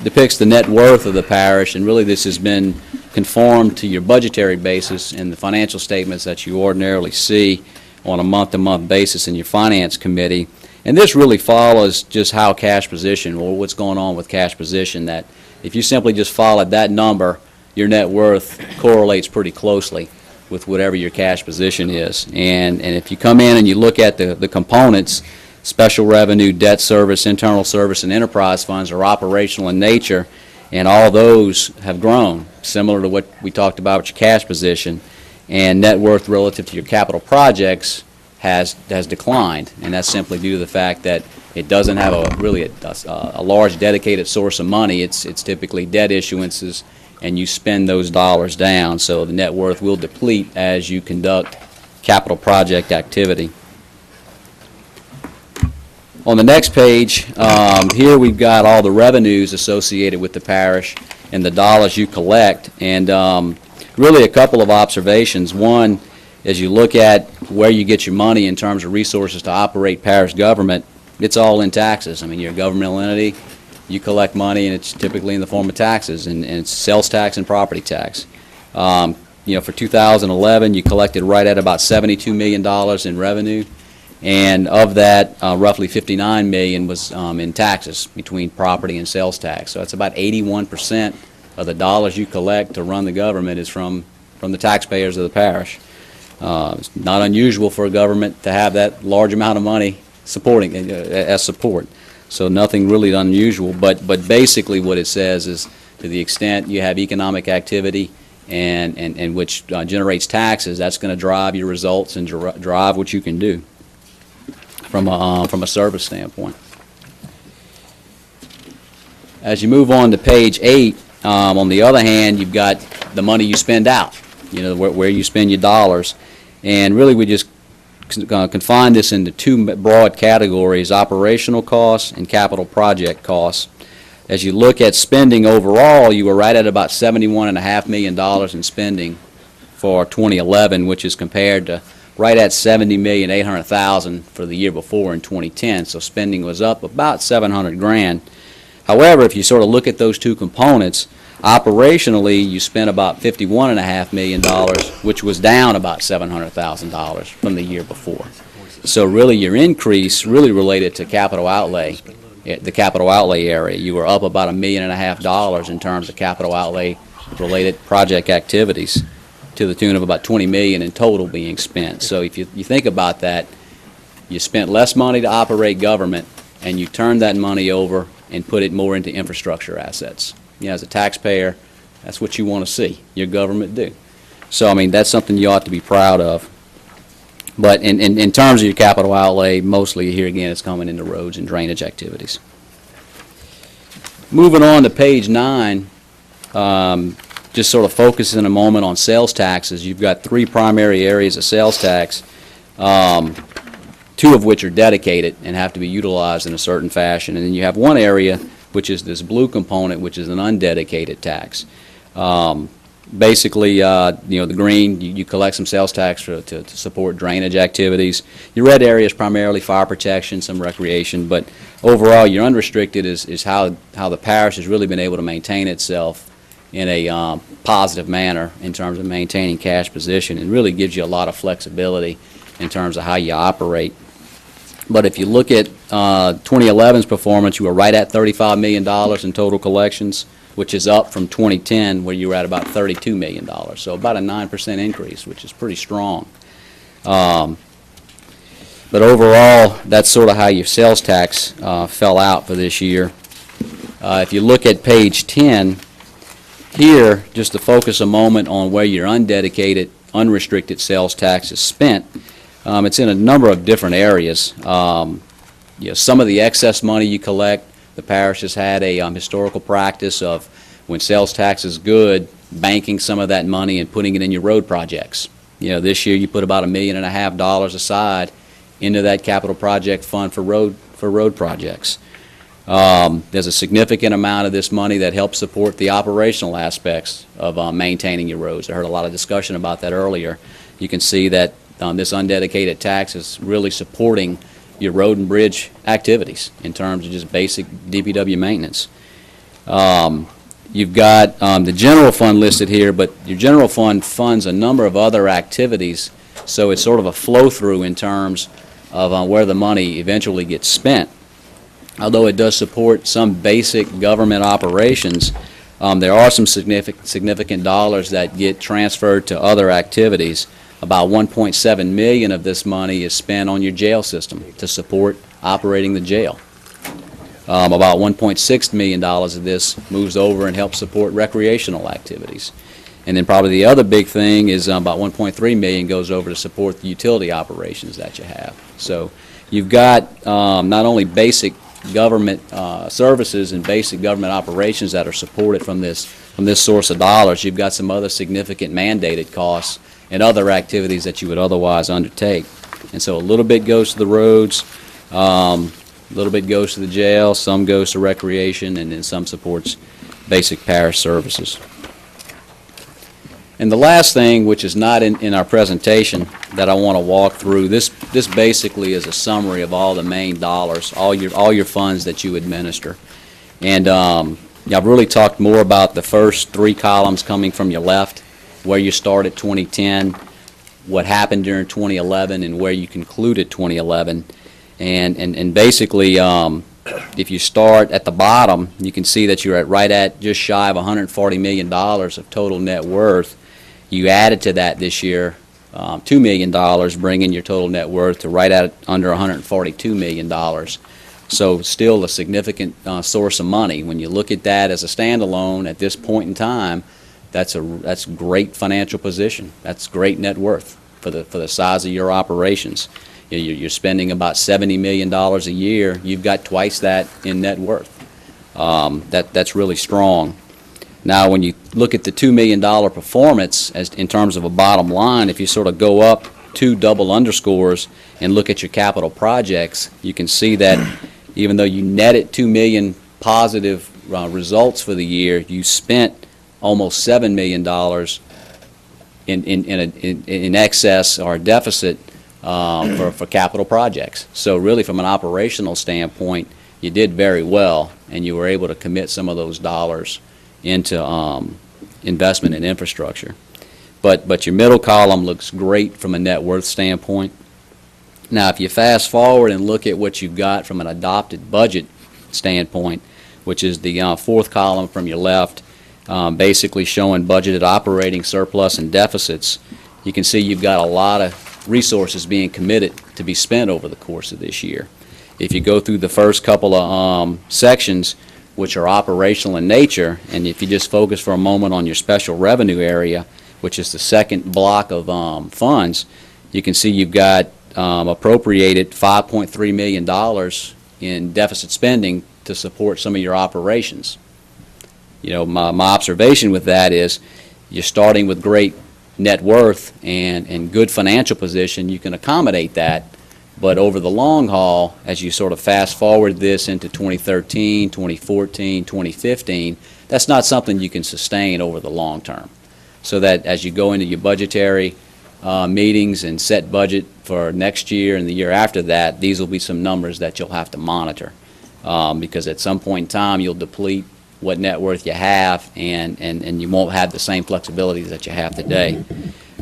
depicts the net worth of the parish, and really this has been conformed to your budgetary basis in the financial statements that you ordinarily see on a month-to-month basis in your finance committee. And this really follows just how cash position, or what's going on with cash position, that if you simply just followed that number, your net worth correlates pretty closely with whatever your cash position is. And if you come in and you look at the components, special revenue, debt service, internal service, and enterprise funds are operational in nature, and all those have grown, similar to what we talked about with your cash position. And net worth relative to your capital projects has declined, and that's simply due to the fact that it doesn't have a large dedicated source of money. It's typically debt issuances, and you spend those dollars down, so the net worth will deplete as you conduct capital project activity. On the next page, here we've got all the revenues associated with the parish and the dollars you collect, and really a couple of observations. One, as you look at where you get your money in terms of resources to operate parish government, it's all in taxes. I mean, you're a governmental entity, you collect money, and it's typically in the form of taxes, and it's sales tax and property tax. You know, for 2011, you collected right at about $72 million in revenue, and of that, roughly $59 million was in taxes between property and sales tax. So it's about 81% of the dollars you collect to run the government is from the taxpayers of the parish. It's not unusual for a government to have that large amount of money supporting as support. So nothing really unusual, but basically what it says is, to the extent you have economic activity and which generates taxes, that's going to drive your results and drive what you can do. from a service standpoint. As you move on to page 8, on the other hand, you've got the money you spend out, you know, where you spend your dollars. And really, we just confine this into two broad categories: operational costs and capital project costs. As you look at spending overall, you were right at about $71.5 million in spending for 2011, which is compared to right at $70,800,000 for the year before in 2010. So spending was up about $700,000. However, if you sort of look at those two components, operationally you spent about $51.5 million, which was down about $700,000 from the year before. So really your increase really related to capital outlay, the capital outlay area. You were up about $1.5 million in terms of capital outlay related project activities, to the tune of about $20 million in total being spent. So if you think about that, you spent less money to operate government, and you turned that money over and put it more into infrastructure assets. You know, as a taxpayer, that's what you want to see your government do. So, I mean, that's something you ought to be proud of. But in terms of your capital outlay, mostly here again it's coming into roads and drainage activities. Moving on to page 9, just sort of focusing a moment on sales taxes. You've got three primary areas of sales tax, two of which are dedicated and have to be utilized in a certain fashion. And then you have one area, which is this blue component, which is an undedicated tax. Basically, you know, the green, you collect some sales tax to support drainage activities. Your red area is primarily fire protection, some recreation, but overall, your unrestricted is how the parish has really been able to maintain itself in a positive manner in terms of maintaining cash position, and really gives you a lot of flexibility in terms of how you operate. But if you look at 2011's performance, you were right at $35 million in total collections, which is up from 2010, where you were at about $32 million. So about a 9% increase, which is pretty strong. But overall, that's sort of how your sales tax fell out for this year. If you look at page 10, here, just to focus a moment on where your undedicated, unrestricted sales tax is spent, it's in a number of different areas. You know, some of the excess money you collect, the parish has had a historical practice of, when sales tax is good, banking some of that money and putting it in your road projects. You know, this year you put about $1.5 million aside into that capital project fund for road projects. There's a significant amount of this money that helps support the operational aspects of maintaining your roads. I heard a lot of discussion about that earlier. You can see that this undedicated tax is really supporting your road and bridge activities in terms of just basic DPW maintenance. You've got the general fund listed here, but your general fund funds a number of other activities, so it's sort of a flow-through in terms of where the money eventually gets spent. Although it does support some basic government operations, there are some significant dollars that get transferred to other activities. About $1.7 million of this money is spent on your jail system to support operating the jail. About $1.6 million of this moves over and helps support recreational activities. And then probably the other big thing is about $1.3 million goes over to support the utility operations that you have. So you've got not only basic government services and basic government operations that are supported from this source of dollars, you've got some other significant mandated costs and other activities that you would otherwise undertake. And so a little bit goes to the roads, a little bit goes to the jail, some goes to recreation, and then some supports basic parish services. And the last thing, which is not in our presentation, that I want to walk through, this basically is a summary of all the main dollars, all your funds that you administer. And I've really talked more about the first three columns coming from your left, where you started 2010, what happened during 2011, and where you concluded 2011. And basically, if you start at the bottom, you can see that you're right at just shy of $140 million of total net worth. You added to that this year $2 million, bringing your total net worth to right at under $142 million. So still a significant source of money. When you look at that as a standalone at this point in time, that's great financial position. That's great net worth for the size of your operations. You're spending about $70 million a year. You've got twice that in net worth. That's really strong. Now, when you look at the $2 million performance as in terms of a bottom line, if you sort of go up 2 double underscores and look at your capital projects, you can see that even though you netted $2 million positive results for the year, you spent almost $7 million in excess or deficit for capital projects. So really, from an operational standpoint, you did very well, and you were able to commit some of those dollars into investment in infrastructure. But your middle column looks great from a net worth standpoint. Now, if you fast forward and look at what you've got from an adopted budget standpoint, which is the fourth column from your left, basically showing budgeted operating surplus and deficits, you can see you've got a lot of resources being committed to be spent over the course of this year. If you go through the first couple of sections, which are operational in nature, and if you just focus for a moment on your special revenue area, which is the second block of funds, you can see you've got appropriated $5.3 million in deficit spending to support some of your operations. You know, my observation with that is you're starting with great net worth and good financial position. You can accommodate that, but over the long haul, as you sort of fast forward this into 2013, 2014, 2015, that's not something you can sustain over the long term. So that as you go into your budgetary meetings and set budget for next year and the year after that, these will be some numbers that you'll have to monitor. Because at some point in time, you'll deplete what net worth you have, and you won't have the same flexibilities that you have today.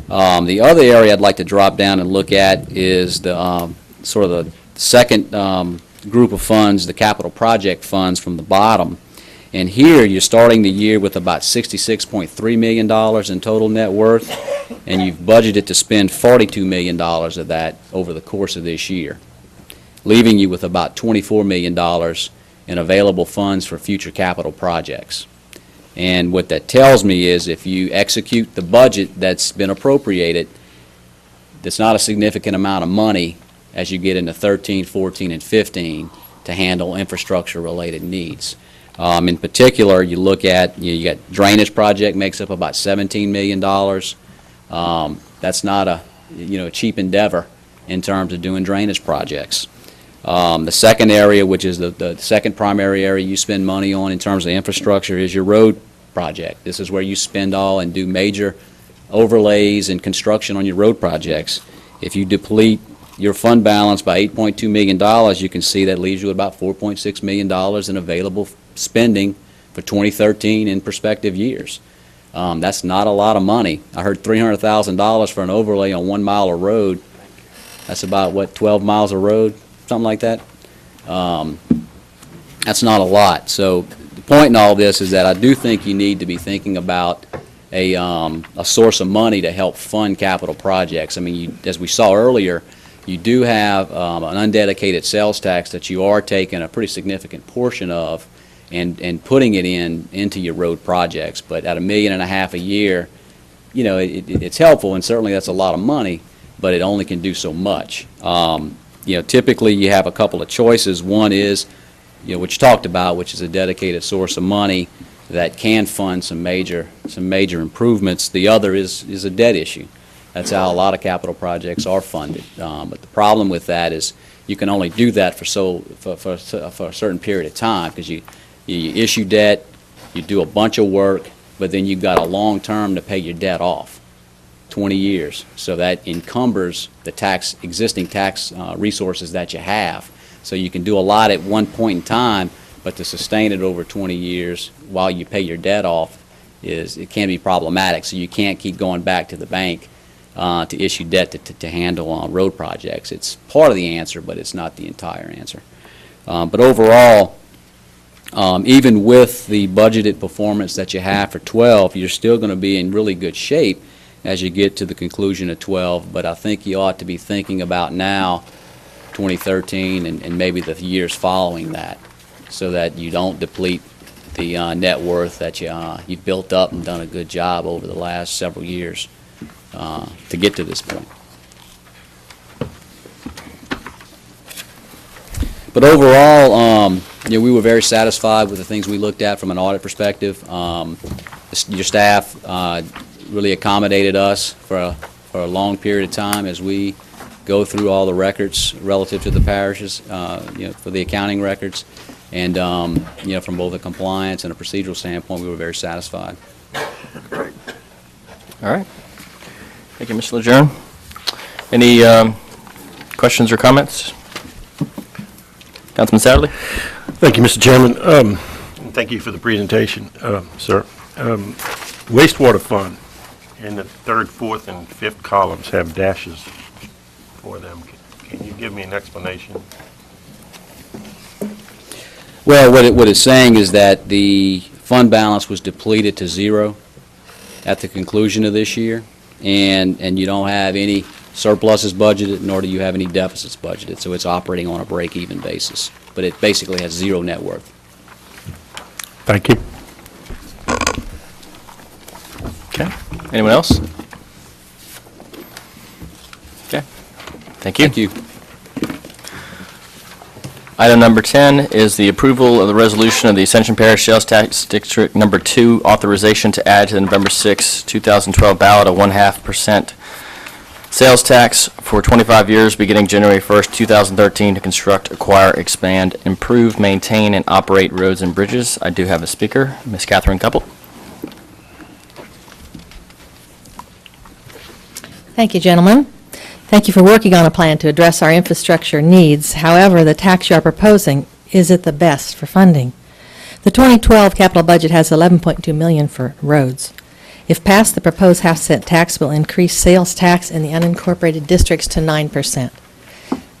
The other area I'd like to drop down and look at is the sort of the second group of funds, the capital project funds from the bottom. And here you're starting the year with about $66.3 million in total net worth, and you've budgeted to spend $42 million of that over the course of this year, leaving you with about $24 million in available funds for future capital projects. And what that tells me is if you execute the budget that's been appropriated, that's not a significant amount of money as you get into 13, 14, and 15 to handle infrastructure-related needs. In particular, you look at, you got drainage project makes up about $17 million. That's not a, a cheap endeavor in terms of doing drainage projects. The second area, which is the second primary area you spend money on in terms of infrastructure, is your road project. This is where you spend all and do major overlays and construction on your road projects. If you deplete your fund balance by $8.2 million, you can see that leaves you with about $4.6 million in available spending for 2013 in prospective years. That's not a lot of money. I heard $300,000 for an overlay on 1 mile of road. That's about, what, 12 miles of road? Something like that. That's not a lot. So the point in all this is that I do think you need to be thinking about a source of money to help fund capital projects. I mean, as we saw earlier, you do have an undedicated sales tax that you are taking a pretty significant portion of and putting it into your road projects. But at $1.5 million a year, it's helpful, and certainly that's a lot of money, but it only can do so much. Typically you have a couple of choices. One is, what you talked about, which is a dedicated source of money that can fund some major improvements. The other is a debt issue. That's how a lot of capital projects are funded. But the problem with that is you can only do that for a certain period of time, because you issue debt, you do a bunch of work, but then you've got a long term to pay your debt off, 20 years. So that encumbers the existing tax resources that you have. So you can do a lot at one point in time, but to sustain it over 20 years while you pay your debt off it can be problematic. So you can't keep going back to the bank to issue debt to handle road projects. It's part of the answer, but it's not the entire answer. But overall, even with the budgeted performance that you have for 12, you're still going to be in really good shape as you get to the conclusion of 12. But I think you ought to be thinking about now 2013 and maybe the years following that, so that you don't deplete the net worth that you've built up and done a good job over the last several years to get to this point. But overall, we were very satisfied with the things we looked at from an audit perspective. Your staff really accommodated us for a long period of time as we go through all the records relative to the parishes, for the accounting records. And, from both a compliance and a procedural standpoint, we were very satisfied. All right. Thank you, Mr. Lejeune. Any questions or comments? Councilman Satterley? Thank you, Mr. Chairman. Thank you for the presentation, sir. Wastewater fund, in the third, fourth, and fifth columns have dashes for them. Can you give me an explanation? Well, what it's saying is that the fund balance was depleted to zero at the conclusion of this year, and you don't have any surpluses budgeted, nor do you have any deficits budgeted, so it's operating on a break-even basis. But it basically has zero net worth. Thank you. Okay. Anyone else? Okay. Thank you. Thank you. Item number 10 is the approval of the resolution of the Ascension Parish Sales Tax District Number 2, authorization to add to the November 6, 2012 ballot a 0.5% sales tax for 25 years beginning January 1st, 2013 to construct, acquire, expand, improve, maintain, and operate roads and bridges. I do have a speaker, Ms. Catherine Couple. Thank you, gentlemen. Thank you for working on a plan to address our infrastructure needs. However, the tax you are proposing isn't the best for funding. The 2012 capital budget has $11.2 million for roads. If passed, the proposed half-cent tax will increase sales tax in the unincorporated districts to 9%.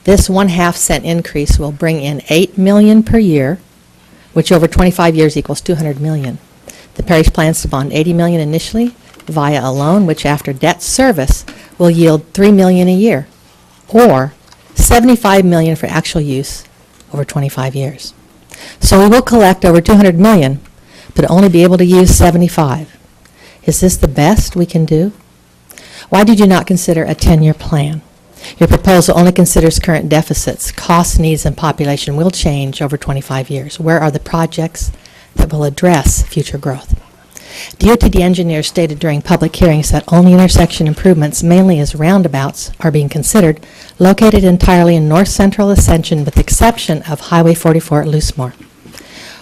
This 1/2 cent increase will bring in $8 million per year, which over 25 years equals $200 million. The parish plans to bond $80 million initially via a loan, which after debt service will yield $3 million a year, or $75 million for actual use over 25 years. So we will collect over $200 million, but only be able to use $75. Is this the best we can do? Why did you not consider a 10-year plan? Your proposal only considers current deficits. Cost, needs, and population will change over 25 years. Where are the projects that will address future growth? DOTD engineers stated during public hearings that only intersection improvements, mainly as roundabouts, are being considered, located entirely in north-central Ascension with the exception of Highway 44 at Loosemore.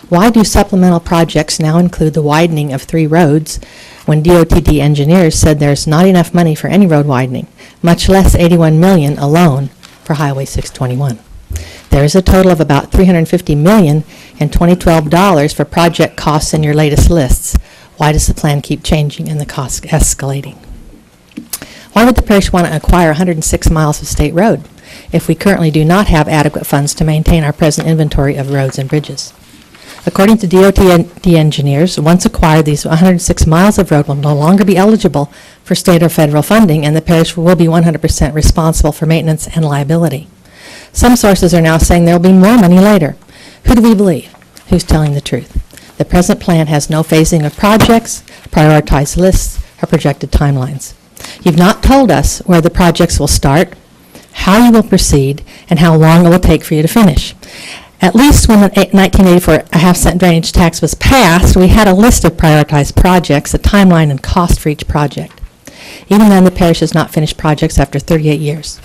Why do supplemental projects now include the widening of 3 roads when DOTD engineers said there's not enough money for any road widening, much less $81 million alone for Highway 621? There is a total of about $350 million in 2012 dollars for project costs in your latest lists. Why does the plan keep changing and the costs escalating? Why would the parish want to acquire 106 miles of state road if we currently do not have adequate funds to maintain our present inventory of roads and bridges? According to DOTD engineers, once acquired, these 106 miles of road will no longer be eligible for state or federal funding, and the parish will be 100% responsible for maintenance and liability. Some sources are now saying there will be more money later. Who do we believe? Who's telling the truth? The present plan has no phasing of projects, prioritized lists, or projected timelines. You've not told us where the projects will start, how you will proceed, and how long it will take for you to finish. At least when the 1984 1/2 cent drainage tax was passed, we had a list of prioritized projects, a timeline, and cost for each project. Even then, the parish has not finished projects after 38 years.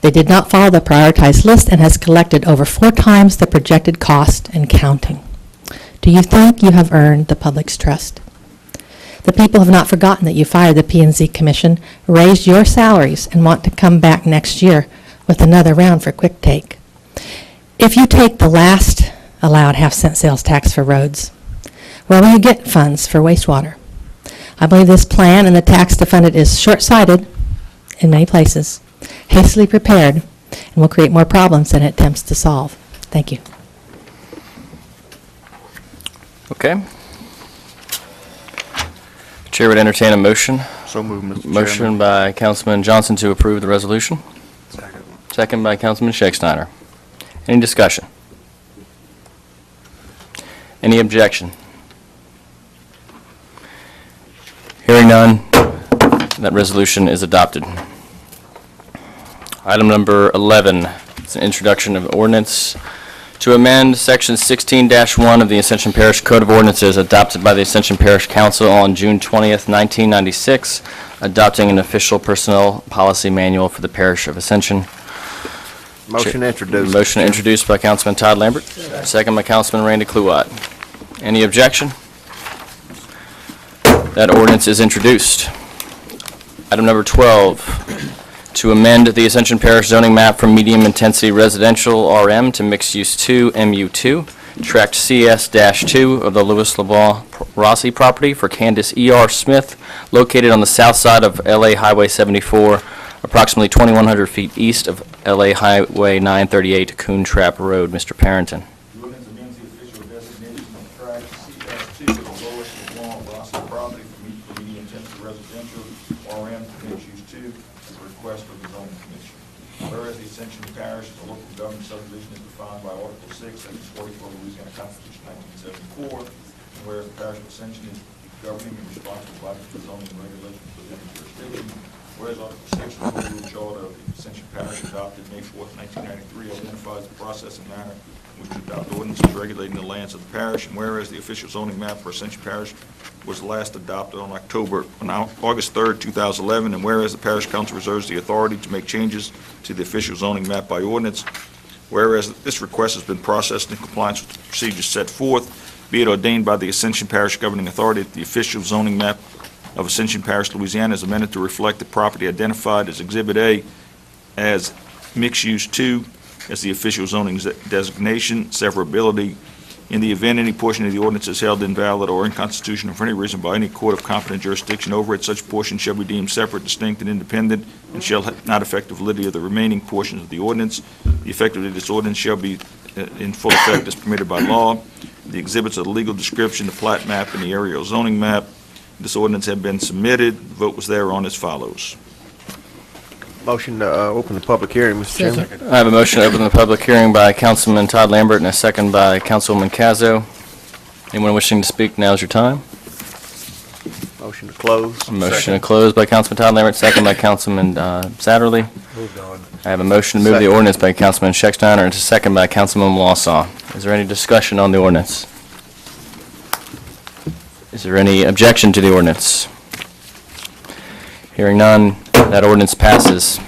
They did not follow the prioritized list and has collected over 4 times the projected cost and counting. Do you think you have earned the public's trust? The people have not forgotten that you fired the P&Z Commission, raised your salaries, and want to come back next year with another round for quick take. If you take the last allowed 1/2 cent sales tax for roads, where will you get funds for wastewater? I believe this plan and the tax to fund it is short-sighted in many places, hastily prepared, and will create more problems than it attempts to solve. Thank you. Okay. Chair would entertain a motion. So moved, Mr. Chairman. Motion by Councilman Johnson to approve the resolution. Second by Councilman Shakespeare. Any discussion? Any objection? Hearing none, that resolution is adopted. Item number 11, It's an introduction of ordinance to amend Section 16-1 of the Ascension Parish Code of Ordinances adopted by the Ascension Parish Council on June 20th, 1996, adopting an official personnel policy manual for the Parish of Ascension. Motion introduced. Motion introduced by Councilman Todd Lambert, second by Councilman Randy Kluwat. Any objection? That ordinance is introduced. Item number 12, to amend the Ascension Parish zoning map from medium-intensity residential RM to mixed-use 2 MU2, tract CS-2 of the Louis LeBlanc Rossi property for Candace E.R. Smith, located on the south side of LA Highway 74, approximately 2,100 feet east of LA Highway 938, Coon Trap Road. Mr. Parrington. The ordinance amends the official designation of tract CS2 of the Louis LeBlanc Rossi property for medium-intensity residential RM to mixed-use 2 at the request of the zoning commission. Whereas the Ascension Parish is a local government subdivision as defined by Article 6, Section 44 of the Louisiana Constitution 1974, and whereas the Parish of Ascension is governing and responsible for the zoning and regulations within the jurisdiction, whereas Article 6 of the Home Rule Charter of the Ascension Parish adopted May 4, 1993 identifies the process and manner in which to adopt ordinances regulating the lands of the parish, and whereas the official zoning map for Ascension Parish was last adopted on August 3, 2011, and whereas the Parish Council reserves the authority to make changes to the official zoning map by ordinance, whereas this request has been processed in compliance with the procedures set forth, be it ordained by the Ascension Parish Governing Authority that the official zoning map of Ascension Parish, Louisiana is amended to reflect the property identified as Exhibit A as mixed-use 2 as the official zoning designation, severability. In the event any portion of the ordinance is held invalid or unconstitutional for any reason by any court of competent jurisdiction over it, such portion shall be deemed separate, distinct, and independent, and shall not affect the validity of the remaining portions of the ordinance. The effectiveness of this ordinance shall be in full effect as permitted by law. The exhibits of the legal description, the plat map, and the aerial zoning map. This ordinance had been submitted. The vote was thereon as follows. Motion to open the public hearing, Mr. Chairman. I have a motion to open the public hearing by Councilman Todd Lambert and a second by Councilwoman Cazo. Anyone wishing to speak, now's your time. Motion to close. Motion to close by Councilman Todd Lambert, second by Councilman Satterley. Moved on. I have a motion to move the ordinance by Councilman Schecksteiner and a second by Councilman Wausau. Is there any discussion on the ordinance? Is there any objection to the ordinance? Hearing none, that ordinance passes.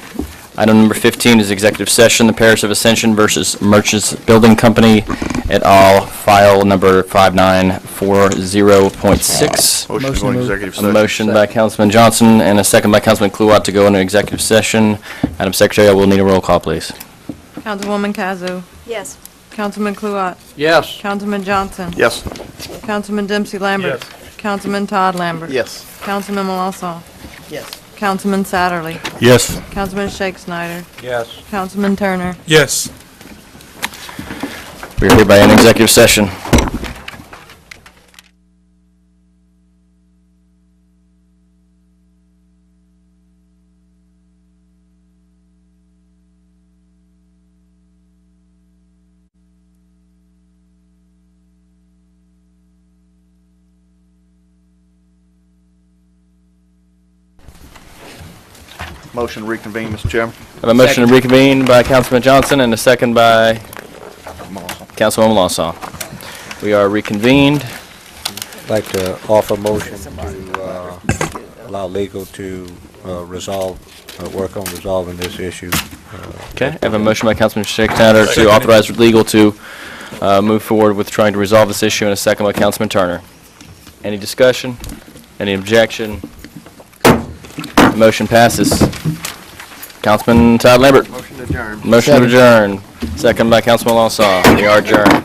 Item number 15 is executive session, the Parish of Ascension versus Merchants Building Company et al., file number 5940.6. Motion to go into executive A session. motion by Councilman Johnson and a second by Councilman Kluwat to go into executive session. Madam Secretary, I will need a roll call, please. Councilwoman Kazu. Yes. Councilman Kluwat. Yes. Councilman Johnson. Yes. Councilman Dempsey Lambert. Councilman Todd Lambert. Yes. Councilman Wausau. Yes. Councilman Satterley. Yes. Councilman Shake Snyder. Yes. Councilman Turner. Yes. We are hereby in executive session. Motion to reconvene, Mr. Chairman. I have a motion to reconvene by Councilman Johnson and a second by Councilwoman Wausau. We are reconvened. I'd like to offer a motion to allow legal to work on resolving this issue. Okay, I have a motion by Councilman Schecksteiner to authorize legal to move forward with trying to resolve this issue and a second by Councilman Turner. Any discussion? Any objection? Motion passes. Councilman Todd Lambert. Motion adjourned. Motion to adjourn. Second by Councilman Wausau. We are adjourned.